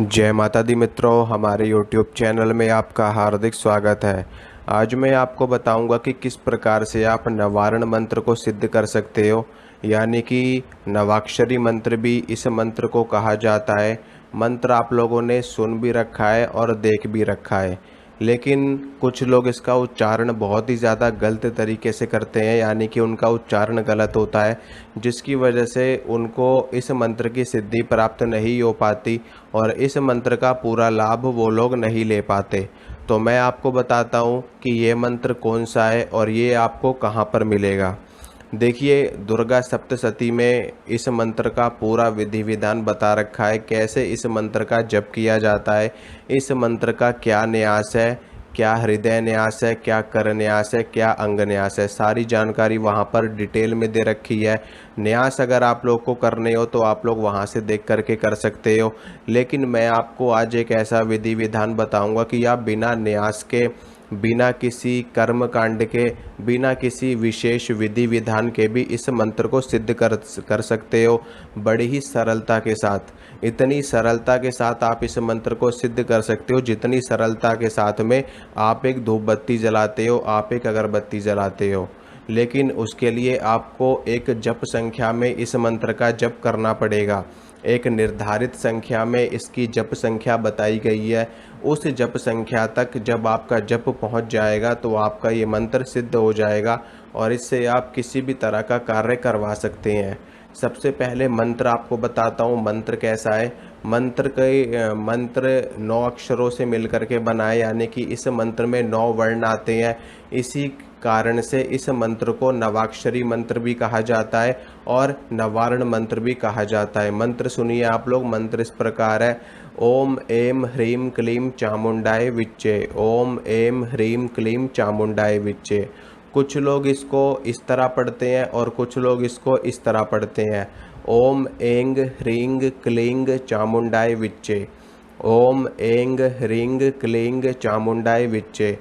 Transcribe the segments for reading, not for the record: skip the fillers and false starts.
जय माता दी मित्रों, हमारे YouTube चैनल में आपका हार्दिक स्वागत है। आज मैं आपको बताऊंगा कि किस प्रकार से आप नवारण मंत्र को सिद्ध कर सकते हो, यानी कि नवाक्षरी मंत्र भी इस मंत्र को कहा जाता है। मंत्र आप लोगों ने सुन भी रखा है और देख भी रखा है, लेकिन कुछ लोग इसका उच्चारण बहुत ही ज़्यादा गलत तरीके से करते हैं, यानी कि उनका उच्चारण गलत होता है, जिसकी वजह से उनको इस मंत्र की सिद्धि प्राप्त नहीं हो पाती और इस मंत्र का पूरा लाभ वो लोग नहीं ले पाते। तो मैं आपको बताता हूँ कि ये मंत्र कौन सा है और ये आपको कहाँ पर मिलेगा। देखिए, दुर्गा सप्तशती में इस मंत्र का पूरा विधि विधान बता रखा है, कैसे इस मंत्र का जप किया जाता है, इस मंत्र का क्या न्यास है, क्या हृदय न्यास है, क्या कर न्यास है, क्या अंग न्यास है, सारी जानकारी वहाँ पर डिटेल में दे रखी है। न्यास अगर आप लोग को करने हो तो आप लोग वहाँ से देख करके कर सकते हो, लेकिन मैं आपको आज एक ऐसा विधि विधान बताऊंगा कि आप बिना न्यास के, बिना किसी कर्म कांड के, बिना किसी विशेष विधि विधान के भी इस मंत्र को सिद्ध कर सकते हो, बड़ी ही सरलता के साथ। इतनी सरलता के साथ आप इस मंत्र को सिद्ध कर सकते हो जितनी सरलता के साथ में आप एक धूप बत्ती जलाते हो, आप एक अगरबत्ती जलाते हो। लेकिन उसके लिए आपको एक जप संख्या में इस मंत्र का जप करना पड़ेगा। एक निर्धारित संख्या में इसकी जप संख्या बताई गई है। उस जप संख्या तक जब आपका जप पहुंच जाएगा तो आपका ये मंत्र सिद्ध हो जाएगा और इससे आप किसी भी तरह का कार्य करवा सकते हैं। सबसे पहले मंत्र आपको बताता हूँ मंत्र कैसा है। मंत्र 9 अक्षरों से मिलकर के बनाए, यानी कि इस मंत्र में 9 वर्ण आते हैं। इसी कारण से इस मंत्र को नवाक्षरी मंत्र भी कहा जाता है और नवारण मंत्र भी कहा जाता है। मंत्र सुनिए आप लोग। मंत्र इस प्रकार है: ओम ऐं ह्रीं क्लीं चामुंडाय विच्चे। ओम ऐं ह्रीं क्लीं चामुंडाय विच्चे। कुछ लोग इसको इस तरह पढ़ते हैं और कुछ लोग इसको इस तरह पढ़ते हैं: ओम ऐं ह्रीं क्लीं चामुंडाय विच्चे। ओम ऐं ह्रीं क्लीं चामुंडाय विच्चे।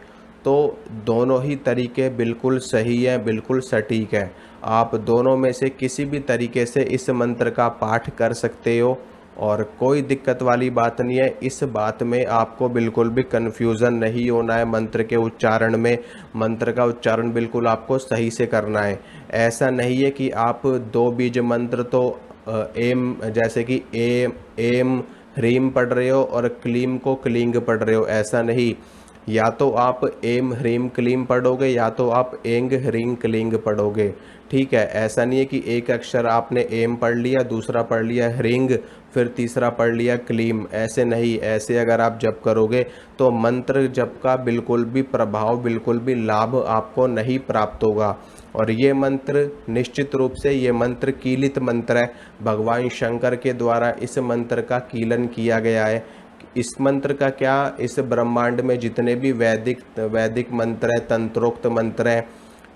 तो दोनों ही तरीके बिल्कुल सही है, बिल्कुल सटीक है। आप दोनों में से किसी भी तरीके से इस मंत्र का पाठ कर सकते हो और कोई दिक्कत वाली बात नहीं है। इस बात में आपको बिल्कुल भी कन्फ्यूज़न नहीं होना है मंत्र के उच्चारण में। मंत्र का उच्चारण बिल्कुल आपको सही से करना है। ऐसा नहीं है कि आप 2 बीज मंत्र तो एम, जैसे कि एम ह्रीम पढ़ रहे हो और क्लीम को क्लींग पढ़ रहे हो, ऐसा नहीं। या तो आप एम ह्रीम क्लीम पढ़ोगे या तो आप एंग ह्रीं क्लींग पढ़ोगे, ठीक है। ऐसा नहीं है कि एक अक्षर आपने एम पढ़ लिया, दूसरा पढ़ लिया ह्रींग, फिर तीसरा पढ़ लिया क्लीम, ऐसे नहीं। ऐसे अगर आप जप करोगे तो मंत्र जप का बिल्कुल भी प्रभाव, बिल्कुल भी लाभ आपको नहीं प्राप्त होगा। और ये मंत्र निश्चित रूप से ये मंत्र कीलित मंत्र है। भगवान शंकर के द्वारा इस मंत्र का कीलन किया गया है। इस मंत्र का क्या, इस ब्रह्मांड में जितने भी वैदिक मंत्र हैं, तंत्रोक्त मंत्र हैं,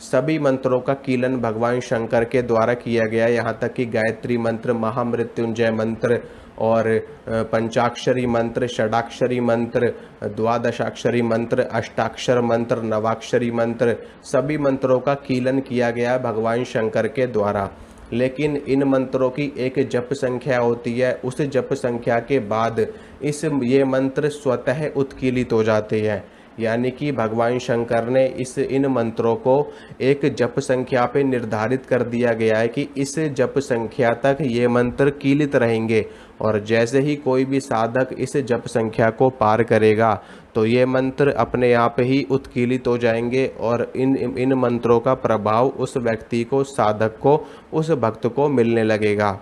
सभी मंत्रों का कीलन भगवान शंकर के द्वारा किया गया है। यहाँ तक कि गायत्री मंत्र, महामृत्युंजय मंत्र और पंचाक्षरी मंत्र, षडाक्षरी मंत्र, द्वादशाक्षरी मंत्र, अष्टाक्षर मंत्र, नवाक्षरी मंत्र, सभी मंत्रों का कीलन किया गया है भगवान शंकर के द्वारा। लेकिन इन मंत्रों की एक जप संख्या होती है। उस जप संख्या के बाद ये मंत्र स्वतः उत्कीलित हो जाते हैं, यानी कि भगवान शंकर ने इन मंत्रों को एक जप संख्या पे निर्धारित कर दिया गया है कि इस जप संख्या तक ये मंत्र कीलित रहेंगे और जैसे ही कोई भी साधक इस जप संख्या को पार करेगा तो ये मंत्र अपने आप ही उत्कीलित हो जाएंगे और इन मंत्रों का प्रभाव उस व्यक्ति को, साधक को, उस भक्त को मिलने लगेगा।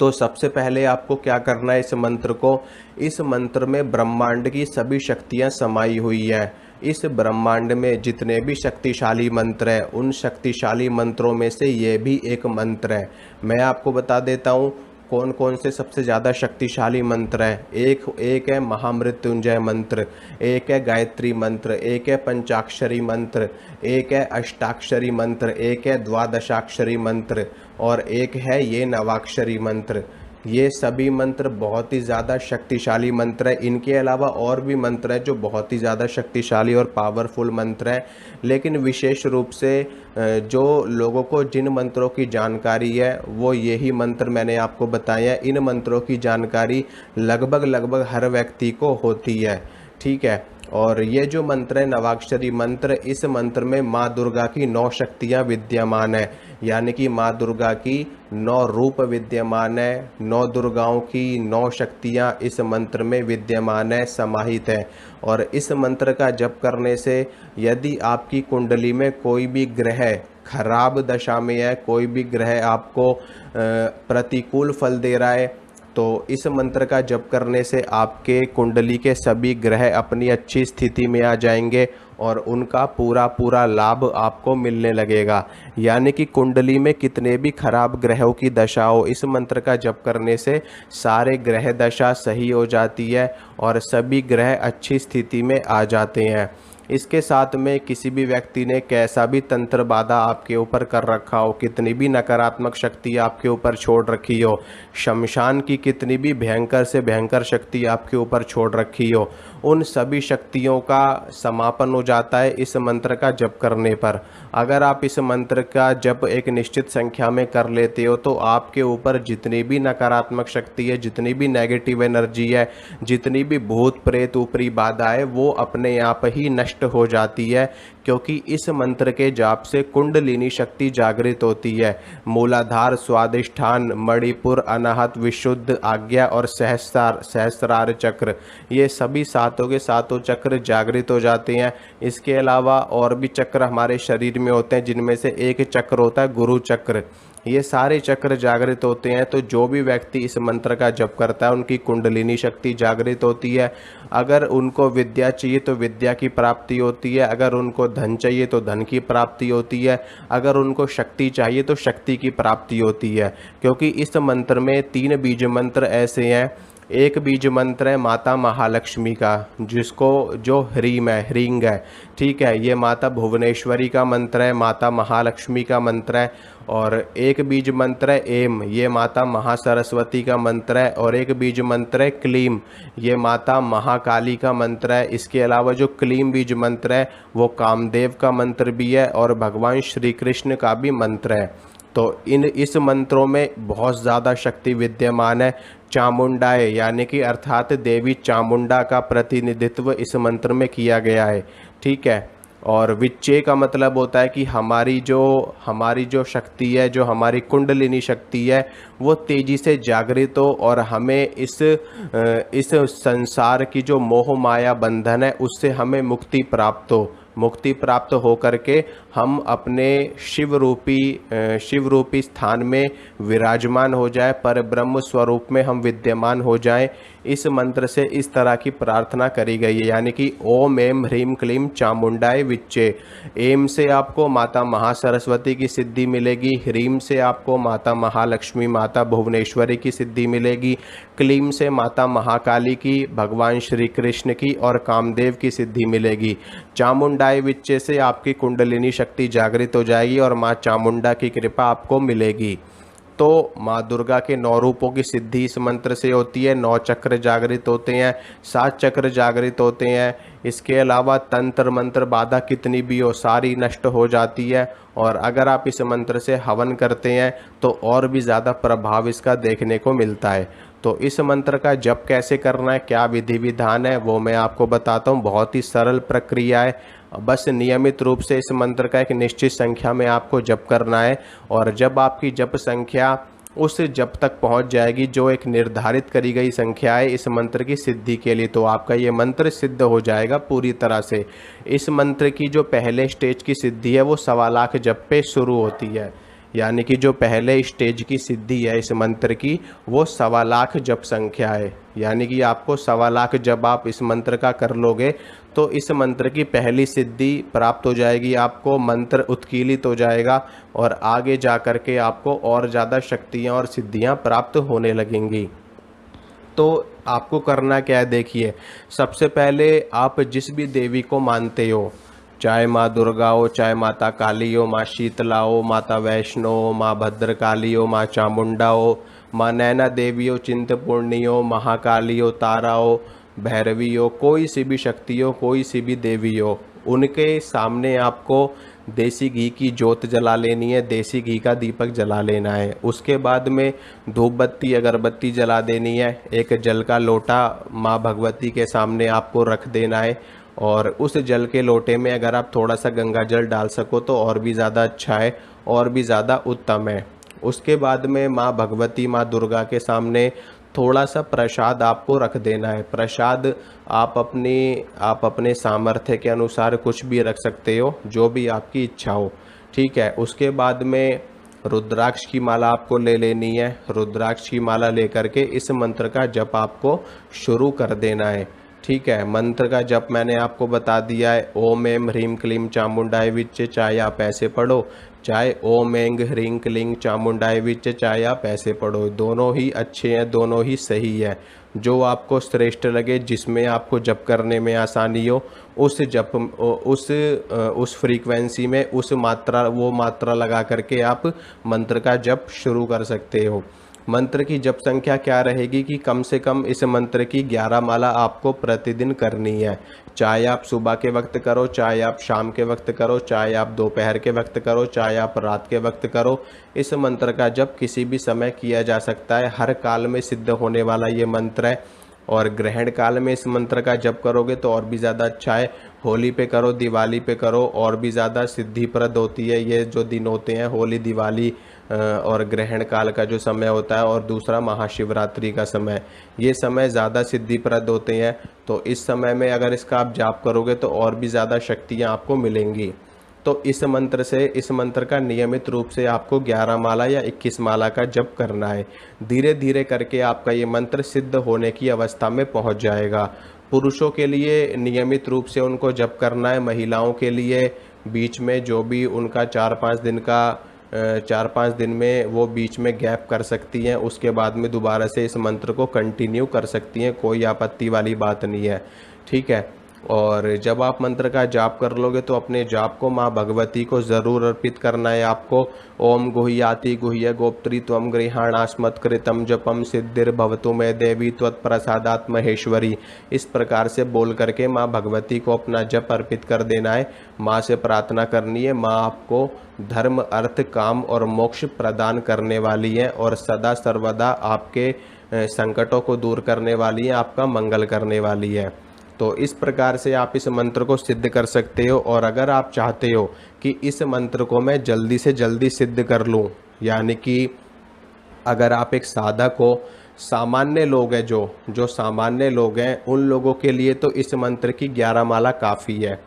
तो सबसे पहले आपको क्या करना है, इस मंत्र में ब्रह्मांड की सभी शक्तियां समाई हुई है। इस ब्रह्मांड में जितने भी शक्तिशाली मंत्र हैं, उन शक्तिशाली मंत्रों में से ये भी एक मंत्र है। मैं आपको बता देता हूँ कौन कौन से सबसे ज़्यादा शक्तिशाली मंत्र हैं। एक है महामृत्युंजय मंत्र, एक है गायत्री मंत्र, एक है पंचाक्षरी मंत्र, एक है अष्टाक्षरी मंत्र, एक है द्वादशाक्षरी मंत्र और एक है ये नवाक्षरी मंत्र। ये सभी मंत्र बहुत ही ज़्यादा शक्तिशाली मंत्र है। इनके अलावा और भी मंत्र हैं जो बहुत ही ज़्यादा शक्तिशाली और पावरफुल मंत्र हैं, लेकिन विशेष रूप से जो लोगों को जिन मंत्रों की जानकारी है वो यही मंत्र मैंने आपको बताए हैं। इन मंत्रों की जानकारी लगभग हर व्यक्ति को होती है, ठीक है। और ये जो मंत्र है नवाक्षरी मंत्र, इस मंत्र में माँ दुर्गा की 9 शक्तियाँ विद्यमान है, यानी कि माँ दुर्गा की 9 रूप विद्यमान है। 9 दुर्गाओं की 9 शक्तियाँ इस मंत्र में विद्यमान है, समाहित है। और इस मंत्र का जप करने से यदि आपकी कुंडली में कोई भी ग्रह खराब दशा में है, कोई भी ग्रह आपको प्रतिकूल फल दे रहा है, तो इस मंत्र का जप करने से आपके कुंडली के सभी ग्रह अपनी अच्छी स्थिति में आ जाएंगे और उनका पूरा लाभ आपको मिलने लगेगा। यानी कि कुंडली में कितने भी खराब ग्रहों की दशा हो, इस मंत्र का जप करने से सारे ग्रह दशा सही हो जाती है और सभी ग्रह अच्छी स्थिति में आ जाते हैं। इसके साथ में किसी भी व्यक्ति ने कैसा भी तंत्र बाधा आपके ऊपर कर रखा हो, कितनी भी नकारात्मक शक्ति आपके ऊपर छोड़ रखी हो, शमशान की कितनी भी भयंकर से भयंकर शक्ति आपके ऊपर छोड़ रखी हो, उन सभी शक्तियों का समापन हो जाता है इस मंत्र का जप करने पर। अगर आप इस मंत्र का जप एक निश्चित संख्या में कर लेते हो तो आपके ऊपर जितनी भी नकारात्मक शक्ति है, जितनी भी नेगेटिव एनर्जी है, जितनी भी भूत प्रेत ऊपरी बाधा है, वो अपने आप ही नष्ट हो जाती है, क्योंकि इस मंत्र के जाप से कुंडलिनी शक्ति जागृत होती है। मूलाधार, स्वादिष्ठान, मणिपुर, अनाहत, विशुद्ध, आज्ञा और सहस्रार चक्र, ये सभी सातों के सातों चक्र जागृत हो जाते हैं। इसके अलावा और भी चक्र हमारे शरीर में होते हैं, जिनमें से एक चक्र होता है गुरु चक्र। ये सारे चक्र जागृत होते हैं। तो जो भी व्यक्ति इस मंत्र का जप करता है उनकी कुंडलिनी शक्ति जागृत होती है। अगर उनको विद्या चाहिए तो विद्या की प्राप्ति होती है, अगर उनको धन चाहिए तो धन की प्राप्ति होती है, अगर उनको शक्ति चाहिए तो शक्ति की प्राप्ति होती है। क्योंकि इस मंत्र में 3 बीज मंत्र ऐसे हैं। एक बीज मंत्र है माता महालक्ष्मी का, जिसको जो ह्रीम है, ह्रींग है, ठीक है। ये माता भुवनेश्वरी का मंत्र है, माता महालक्ष्मी का मंत्र है। और एक बीज मंत्र है एम, ये माता महासरस्वती का मंत्र है। और एक बीज मंत्र है क्लीम, ये माता महाकाली का मंत्र है। इसके अलावा जो क्लीम बीज मंत्र है वो कामदेव का मंत्र भी है और भगवान श्री कृष्ण का भी मंत्र है। तो इस मंत्रों में बहुत ज़्यादा शक्ति विद्यमान है। चामुंडाए यानी कि अर्थात देवी चामुंडा का प्रतिनिधित्व इस मंत्र में किया गया है, ठीक है। और विच्चे का मतलब होता है कि हमारी जो शक्ति है, जो हमारी कुंडलिनी शक्ति है, वो तेज़ी से जागृत हो और हमें इस संसार की जो मोह माया बंधन है उससे हमें मुक्ति प्राप्त हो। मुक्ति प्राप्त हो करके हम अपने शिव रूपी स्थान में विराजमान हो जाए, पर ब्रह्म स्वरूप में हम विद्यमान हो जाएं। इस मंत्र से इस तरह की प्रार्थना करी गई है, यानी कि ओम एम ह्रीम क्लीम चामुंडाए विच्चे। एम से आपको माता महासरस्वती की सिद्धि मिलेगी, ह्रीम से आपको माता महालक्ष्मी माता भुवनेश्वरी की सिद्धि मिलेगी, क्लीम से माता महाकाली की, भगवान श्री कृष्ण की और कामदेव की सिद्धि मिलेगी। चामुंडाए विच्चे से आपकी कुंडलिनी शक्ति जागृत हो जाएगी और माँ चामुंडा की कृपा आपको मिलेगी। तो माँ दुर्गा के 9 रूपों की सिद्धि इस मंत्र से होती है। 9 चक्र जागृत होते हैं, 7 चक्र जागृत होते हैं। इसके अलावा तंत्र मंत्र बाधा कितनी भी हो सारी नष्ट हो जाती है। और अगर आप इस मंत्र से हवन करते हैं तो और भी ज़्यादा प्रभाव इसका देखने को मिलता है। तो इस मंत्र का जप कैसे करना है, क्या विधि विधान है, वो मैं आपको बताता हूँ। बहुत ही सरल प्रक्रिया है। बस नियमित रूप से इस मंत्र का एक निश्चित संख्या में आपको जप करना है। और जब आपकी जप संख्या उस जप तक पहुंच जाएगी जो एक निर्धारित करी गई संख्या है इस मंत्र की सिद्धि के लिए, तो आपका ये मंत्र सिद्ध हो जाएगा पूरी तरह से। इस मंत्र की जो पहले स्टेज की सिद्धि है वो 1.25 लाख जप पे शुरू होती है। यानी कि जो पहले स्टेज की सिद्धि है इस मंत्र की वो 1.25 लाख जप संख्या है। यानी कि आपको 1.25 लाख जब आप इस मंत्र का कर लोगे तो इस मंत्र की पहली सिद्धि प्राप्त हो जाएगी, आपको मंत्र उत्कीलित हो जाएगा और आगे जा कर के आपको और ज़्यादा शक्तियाँ और सिद्धियाँ प्राप्त होने लगेंगी। तो आपको करना क्या है, देखिए, सबसे पहले आप जिस भी देवी को मानते हो, चाहे माँ दुर्गा हो, चाहे माता काली हो, माँ शीतला हो, माता वैष्णो हो, माँ भद्रकाली हो, माँ चामुंडा हो, माँ नैना देवी हो, चिंतपूर्णी हो, महाकाली हो, तारा हो, भैरवी हो, कोई सी भी शक्ति हो, कोई सी भी देवी हो, उनके सामने आपको देसी घी की जोत जला लेनी है, देसी घी का दीपक जला लेना है। उसके बाद में धूप बत्ती अगरबत्ती जला देनी है। एक जल का लोटा माँ भगवती के सामने आपको रख देना है, और उस जल के लोटे में अगर आप थोड़ा सा गंगा जल डाल सको तो और भी ज़्यादा अच्छा है, और भी ज़्यादा उत्तम है। उसके बाद में माँ भगवती, माँ दुर्गा के सामने थोड़ा सा प्रसाद आपको रख देना है। प्रसाद आप अपने सामर्थ्य के अनुसार कुछ भी रख सकते हो, जो भी आपकी इच्छा हो, ठीक है। उसके बाद में रुद्राक्ष की माला आपको ले लेनी है। रुद्राक्ष की माला लेकर के इस मंत्र का जप आपको शुरू कर देना है, ठीक है। मंत्र का जप मैंने आपको बता दिया है, ओम एम ह्रीम क्लीम चामुंडाय विच, चाहे आप ऐसे पढ़ो, चाहे ओम एंग ह्रीं क्लीं चामुंडाय विच, चाहे आप ऐसे पढ़ो। दोनों ही अच्छे हैं, दोनों ही सही है। जो आपको श्रेष्ठ लगे, जिसमें आपको जप करने में आसानी हो, उस जप उस फ्रीक्वेंसी में वो मात्रा लगा करके आप मंत्र का जप शुरू कर सकते हो। मंत्र की जप संख्या क्या रहेगी कि कम से कम इस मंत्र की 11 माला आपको प्रतिदिन करनी है। चाहे आप सुबह के वक्त करो, चाहे आप शाम के वक्त करो, चाहे आप दोपहर के वक्त करो, चाहे आप रात के वक्त करो। इस मंत्र का जप किसी भी समय किया जा सकता है, हर काल में सिद्ध होने वाला ये मंत्र है। और ग्रहण काल में इस मंत्र का जप करोगे तो और भी ज़्यादा अच्छा है। होली पे करो, दिवाली पे करो, और भी ज़्यादा सिद्धिप्रद होती है। ये जो दिन होते हैं, होली, दिवाली और ग्रहण काल का जो समय होता है, और दूसरा महाशिवरात्रि का समय, ये समय ज़्यादा सिद्धिप्रद होते हैं। तो इस समय में अगर इसका आप जाप करोगे तो और भी ज़्यादा शक्तियाँ आपको मिलेंगी। तो इस मंत्र का नियमित रूप से आपको 11 माला या 21 माला का जप करना है। धीरे धीरे करके आपका ये मंत्र सिद्ध होने की अवस्था में पहुंच जाएगा। पुरुषों के लिए नियमित रूप से उनको जप करना है। महिलाओं के लिए बीच में जो भी उनका 4-5 दिन में वो बीच में गैप कर सकती हैं, उसके बाद में दोबारा से इस मंत्र को कंटिन्यू कर सकती हैं, कोई आपत्ति वाली बात नहीं है, ठीक है। और जब आप मंत्र का जाप कर लोगे तो अपने जाप को माँ भगवती को ज़रूर अर्पित करना है आपको। ओम गुह्याति गुह्य गोप्त्री त्वं गृहाणास्मत्कृतं जपम सिद्धिर्भवतु मे देवी त्वत्प्रसादात् महेश्वरी, इस प्रकार से बोल करके माँ भगवती को अपना जप अर्पित कर देना है। माँ से प्रार्थना करनी है, माँ आपको धर्म, अर्थ, काम और मोक्ष प्रदान करने वाली है, और सदा सर्वदा आपके संकटों को दूर करने वाली है, आपका मंगल करने वाली है। तो इस प्रकार से आप इस मंत्र को सिद्ध कर सकते हो। और अगर आप चाहते हो कि इस मंत्र को मैं जल्दी से जल्दी सिद्ध कर लूँ, यानी कि अगर आप एक साधक हो, सामान्य लोग हैं, जो सामान्य लोग हैं, उन लोगों के लिए तो इस मंत्र की 11 माला काफ़ी है,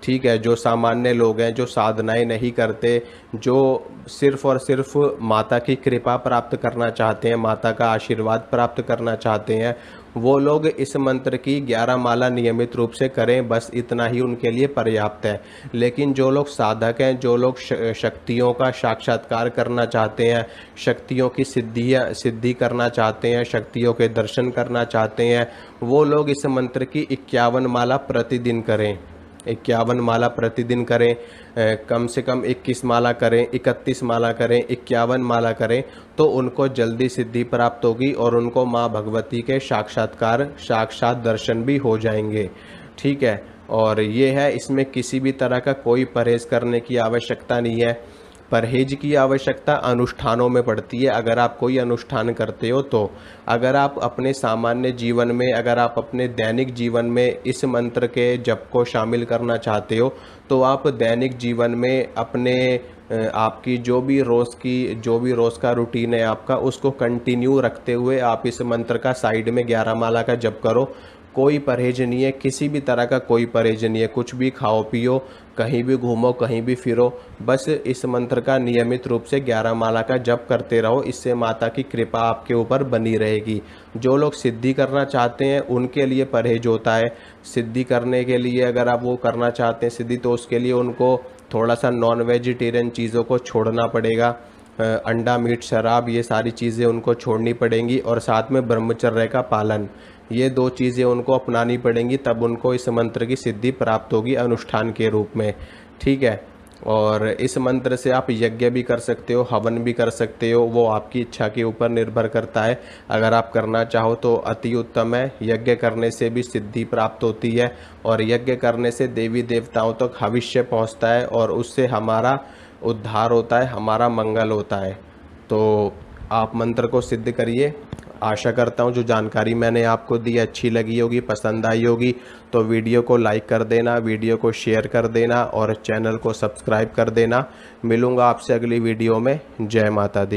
ठीक है। जो सामान्य लोग हैं, जो साधनाएं नहीं करते, जो सिर्फ और सिर्फ माता की कृपा प्राप्त करना चाहते हैं, माता का आशीर्वाद प्राप्त करना चाहते हैं, वो लोग इस मंत्र की 11 माला नियमित रूप से करें, बस इतना ही उनके लिए पर्याप्त है। लेकिन जो लोग साधक हैं, जो लोग शक्तियों का साक्षात्कार करना चाहते हैं, शक्तियों की सिद्धि करना चाहते हैं, शक्तियों के दर्शन करना चाहते हैं, वो लोग इस मंत्र की 51 माला प्रतिदिन करें। 51 माला प्रतिदिन करें, कम से कम 21 माला करें, 31 माला करें, 51 माला करें, तो उनको जल्दी सिद्धि प्राप्त होगी और उनको माँ भगवती के साक्षात दर्शन भी हो जाएंगे, ठीक है। और ये है, इसमें किसी भी तरह का कोई परहेज करने की आवश्यकता नहीं है। परहेज की आवश्यकता अनुष्ठानों में पड़ती है। अगर आप कोई अनुष्ठान करते हो तो, अगर आप अपने सामान्य जीवन में, अगर आप अपने दैनिक जीवन में इस मंत्र के जप को शामिल करना चाहते हो, तो आप दैनिक जीवन में अपने आपकी जो भी रोज़ का रूटीन है आपका, उसको कंटिन्यू रखते हुए आप इस मंत्र का साइड में 11 माला का जप करो। कोई परहेज नहीं है, किसी भी तरह का कोई परहेज नहीं है। कुछ भी खाओ पियो, कहीं भी घूमो, कहीं भी फिरो, बस इस मंत्र का नियमित रूप से 11 माला का जप करते रहो। इससे माता की कृपा आपके ऊपर बनी रहेगी। जो लोग सिद्धि करना चाहते हैं उनके लिए परहेज होता है। सिद्धि करने के लिए अगर आप वो करना चाहते हैं सिद्धि, तो उसके लिए उनको थोड़ा सा नॉन वेजिटेरियन चीज़ों को छोड़ना पड़ेगा। अंडा, मीट, शराब, ये सारी चीज़ें उनको छोड़नी पड़ेंगी, और साथ में ब्रह्मचर्य का पालन, ये 2 चीज़ें उनको अपनानी पड़ेंगी, तब उनको इस मंत्र की सिद्धि प्राप्त होगी अनुष्ठान के रूप में, ठीक है। और इस मंत्र से आप यज्ञ भी कर सकते हो, हवन भी कर सकते हो, वो आपकी इच्छा के ऊपर निर्भर करता है। अगर आप करना चाहो तो अति उत्तम है। यज्ञ करने से भी सिद्धि प्राप्त होती है और यज्ञ करने से देवी देवताओं तक भविष्य पहुंचता है और उससे हमारा उद्धार होता है, हमारा मंगल होता है। तो आप मंत्र को सिद्ध करिए। आशा करता हूँ जो जानकारी मैंने आपको दी अच्छी लगी होगी, पसंद आई होगी। तो वीडियो को लाइक कर देना, वीडियो को शेयर कर देना और चैनल को सब्सक्राइब कर देना। मिलूँगा आपसे अगली वीडियो में। जय माता दी।